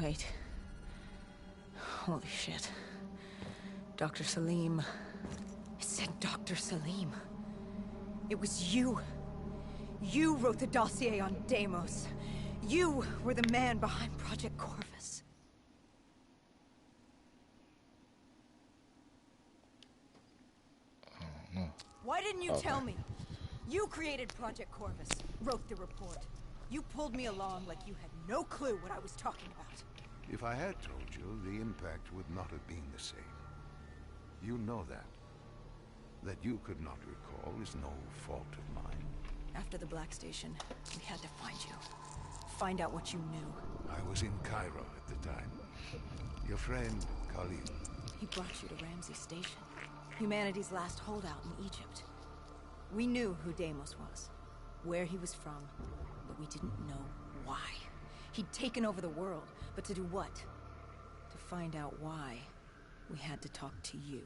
Wait. Holy shit. Dr. Salim. It said Dr. Salim. It was you. You wrote the dossier on Deimos. You were the man behind Project Corvus. Why didn't you tell me? You created Project Corvus, wrote the report. You pulled me along like you had no clue what I was talking about. If I had told you, the impact would not have been the same. You know that. That you could not recall is no fault of mine. After the Black Station, we had to find you. Find out what you knew. I was in Cairo at the time. Your friend, Khalil. He brought you to Ramsey Station. Humanity's last holdout in Egypt. We knew who Deimos was, where he was from, but we didn't know why. He'd taken over the world, but to do what? To find out why, we had to talk to you.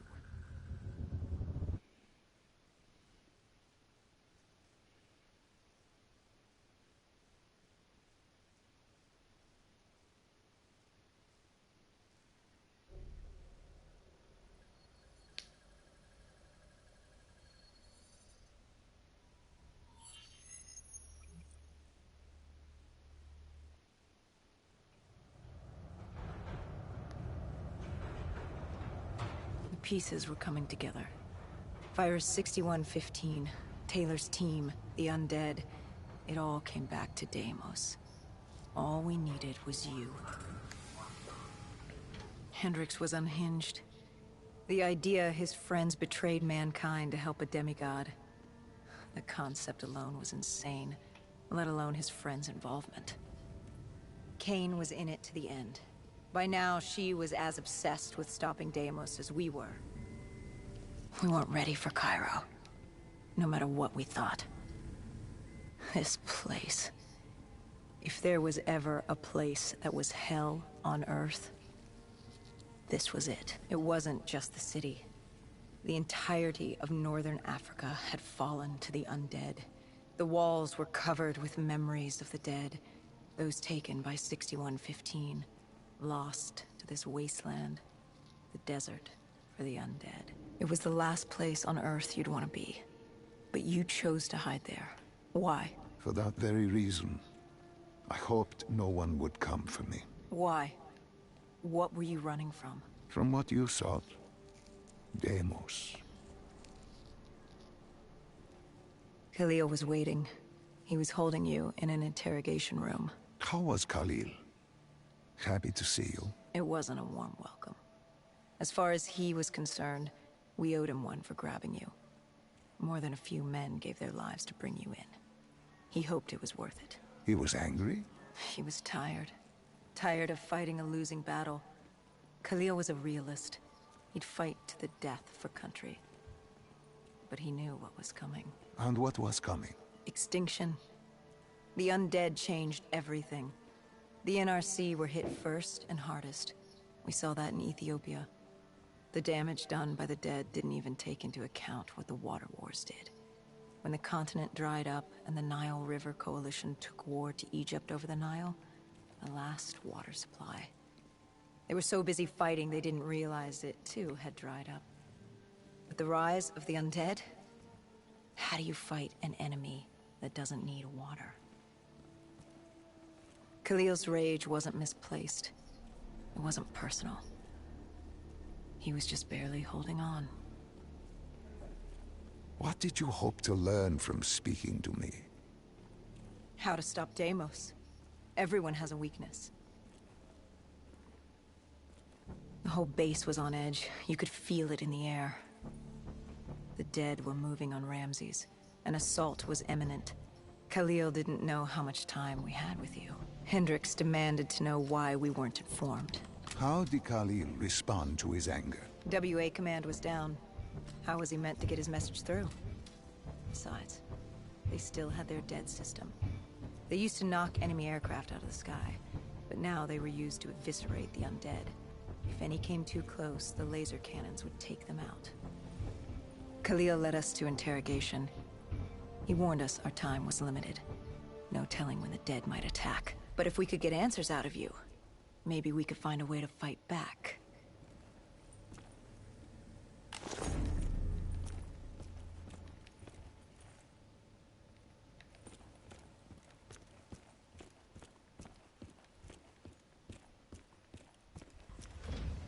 Pieces were coming together. Virus 6115, Taylor's team, the undead. It all came back to Deimos. All we needed was you. Hendricks was unhinged. The idea his friends betrayed mankind to help a demigod. The concept alone was insane, let alone his friends' involvement. Kane was in it to the end. By now, she was as obsessed with stopping Deimos as we were. We weren't ready for Cairo, no matter what we thought. This place. If there was ever a place that was hell on Earth, this was it. It wasn't just the city. The entirety of northern Africa had fallen to the undead. The walls were covered with memories of the dead, those taken by 6115. Lost to this wasteland, the desert for the undead. It was the last place on Earth you'd want to be. But you chose to hide there. Why? For that very reason. I hoped no one would come for me. Why? What were you running from? From what you sought. Deimos. Khalil was waiting. He was holding you in an interrogation room. How was Khalil? Happy to see you. It wasn't a warm welcome. As far as he was concerned, we owed him one for grabbing you. More than a few men gave their lives to bring you in. He hoped it was worth it. He was angry? He was tired. Tired of fighting a losing battle. Khalil was a realist. He'd fight to the death for country. But he knew what was coming. And what was coming? Extinction. The undead changed everything. The NRC were hit first and hardest. We saw that in Ethiopia. The damage done by the dead didn't even take into account what the water wars did. When the continent dried up and the Nile River Coalition took war to Egypt over the Nile, the last water supply. They were so busy fighting they didn't realize it too had dried up. With the rise of the undead, how do you fight an enemy that doesn't need water? Khalil's rage wasn't misplaced. It wasn't personal. He was just barely holding on. What did you hope to learn from speaking to me? How to stop Deimos. Everyone has a weakness. The whole base was on edge. You could feel it in the air. The dead were moving on Ramses. An assault was imminent. Khalil didn't know how much time we had with you. Hendricks demanded to know why we weren't informed. How did Khalil respond to his anger? WA command was down. How was he meant to get his message through? Besides, they still had their dead system. They used to knock enemy aircraft out of the sky, but now they were used to eviscerate the undead. If any came too close, the laser cannons would take them out. Khalil led us to interrogation. He warned us our time was limited. No telling when the dead might attack. But if we could get answers out of you, maybe we could find a way to fight back.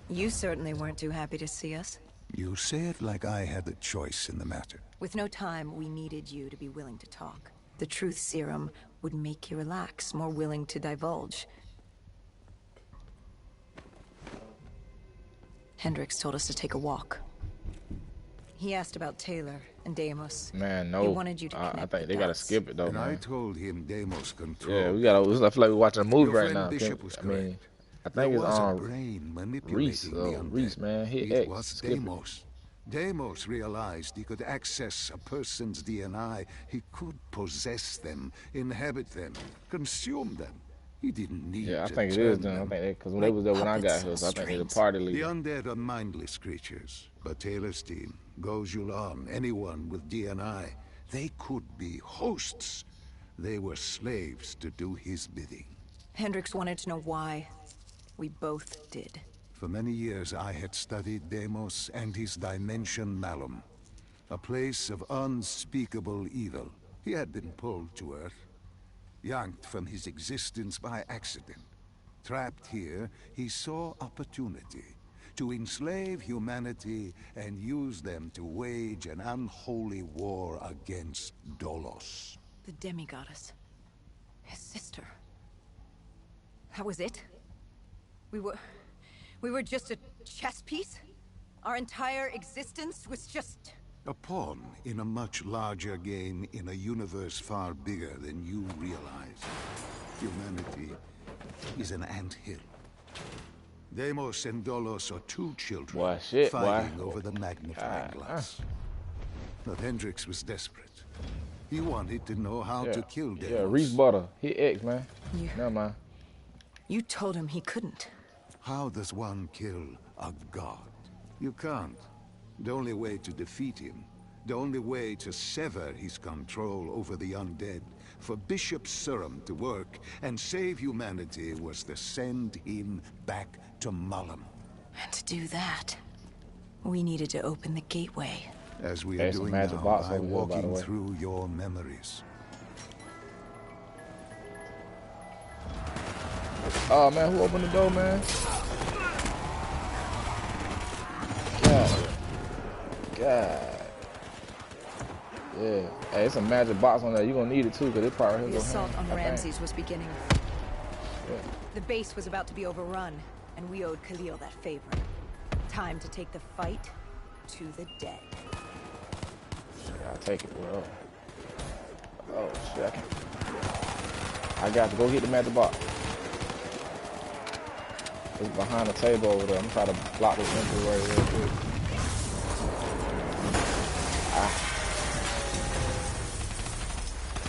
You certainly weren't too happy to see us. You say it like I had a choice in the matter. With no time, we needed you to be willing to talk. The truth serum would make you relax, more willing to divulge. Hendricks told us to take a walk. He asked about Taylor and Deimos. Man, no. He wanted you to connect I think the they gotta dots. skip it though, And I man. told him Deimos controlled. Yeah, we gotta. I feel like we're watching a movie Your right friend now. Bishop was I mean, correct. I think There it's was a brain Reese. manipulating the undead. Reese, man, he It X. was Skip it. Deimos. Deimos realized he could access a person's DNA. He could possess them, inhabit them, consume them. He didn't need Yeah, I to think it turn is done. I them. think because when they was there when I got puppets here, on so I think it's a strings. party The leader. undead are mindless creatures, but Taylor's team, Gojulan, anyone with DNI, they could be hosts. They were slaves to do his bidding. Hendricks wanted to know why. We both did. For many years I had studied Deimos and his dimension Malum, a place of unspeakable evil. He had been pulled to Earth, yanked from his existence by accident. Trapped here, he saw opportunity to enslave humanity and use them to wage an unholy war against Dolos. The demigoddess. His sister. That was it? We were just a chess piece? Our entire existence was just... A pawn in a much larger game in a universe far bigger than you realize. Humanity is an anthill. Deimos and Dolos are two children Boy, shit, fighting boy. over the magnifying glass. But Hendricks was desperate. He wanted to know how to kill Deimos. Yeah, Reese Butter. He X, man. You- Never mind. You told him he couldn't. How does one kill a god? You can't. The only way to defeat him, the only way to sever his control over the undead, for Bishop Surum to work and save humanity, was to send him back to Malum. And to do that, we needed to open the gateway. As we are There's some doing magic now box by over here, by the walking way. through your memories. Oh man, who opened the door, man? God. Yeah. Hey, it's a magic box on there. You're gonna need it too, because it probably The go assault hand, on I think. Ramses was beginning. Yeah. The base was about to be overrun, and we owed Khalil that favor. Time to take the fight to the dead. Yeah, I'll take it, bro. Oh shit. I got to go get the magic box. It's behind the table over there. I'm trying to block this entryway real quick.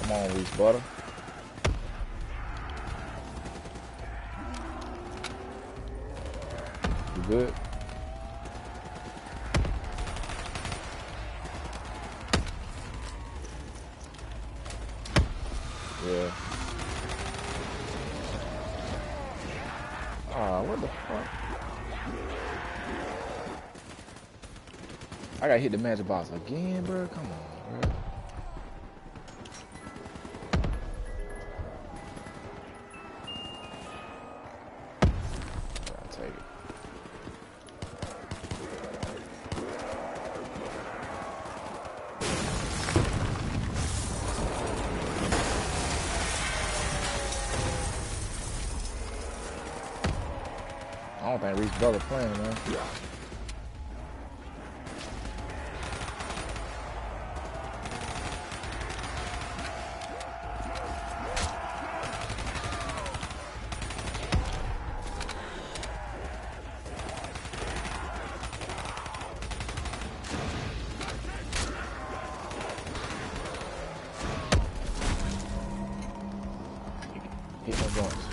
Come on, Reese Butter. You good? Yeah. Ah, what the fuck? I gotta hit the magic box again, bro. Come on, bro. I'll take it. I don't think Reese brother playing, man. Hit my joints.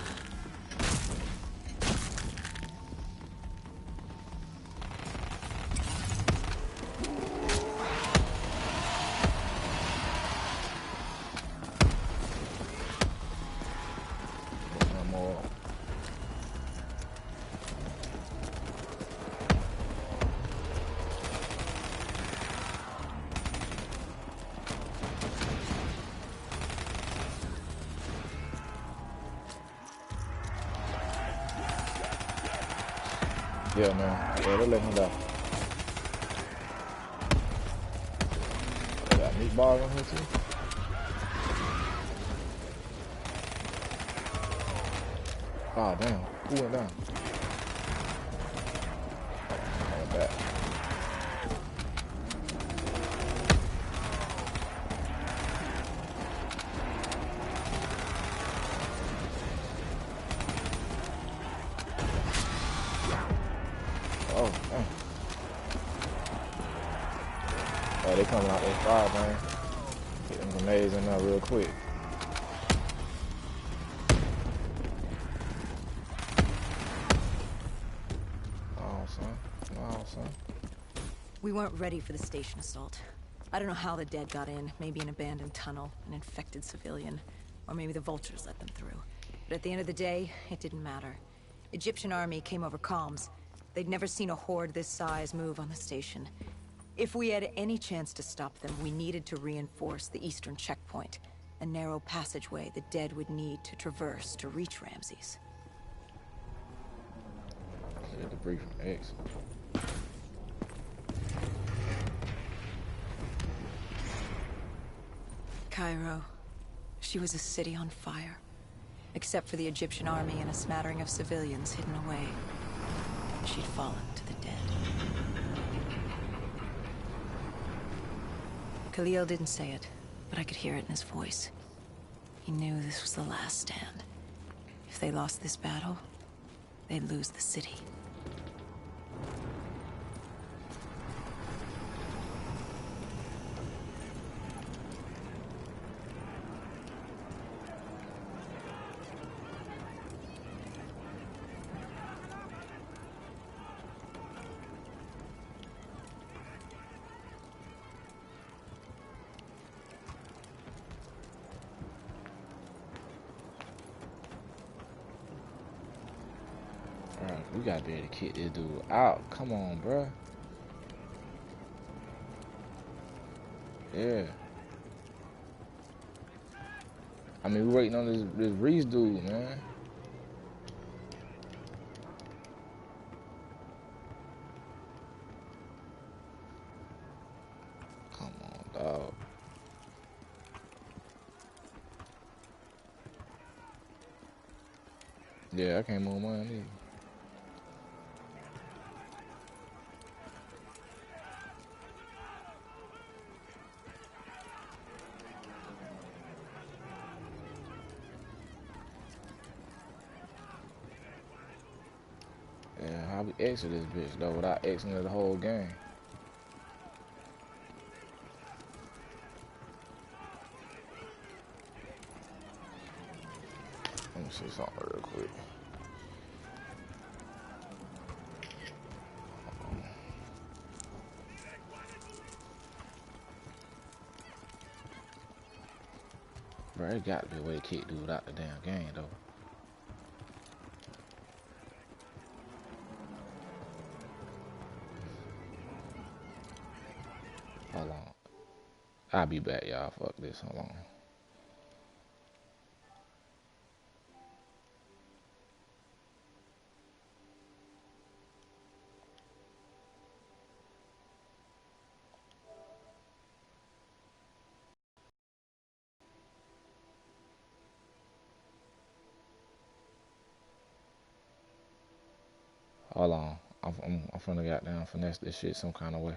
Yeah, man. Yeah, they'll let him die. They got meatballs on here too. Oh damn. Who went down? Coming back. Oh, damn. Oh, they coming out their fire, man. Get them grenades in there real quick. Oh, son. Oh, son. We weren't ready for the station assault. I don't know how the dead got in. Maybe an abandoned tunnel, an infected civilian, or maybe the vultures let them through. But at the end of the day, it didn't matter. Egyptian army came over comms. They'd never seen a horde this size move on the station. If we had any chance to stop them, we needed to reinforce the eastern checkpoint, a narrow passageway the dead would need to traverse to reach Ramses. Yeah, debris from X. Cairo. She was a city on fire. Except for the Egyptian army and a smattering of civilians hidden away. She'd fallen to the dead. Khalil didn't say it, but I could hear it in his voice. He knew this was the last stand. If they lost this battle, they'd lose the city. We gotta be able to kick this dude out. Come on, bruh. Yeah. I mean, we waiting on this Reese dude, man. Come on, dog. Yeah, I can't move mine either. Yeah, how we exit this bitch though without exiting the whole game? Let me see something real quick. Bro, it got to be a way to kick dude out the damn game though. Hold on. I'll be back, y'all. Fuck this. Hold on. Hold on. I'm finna goddamn finesse this shit some kind of way.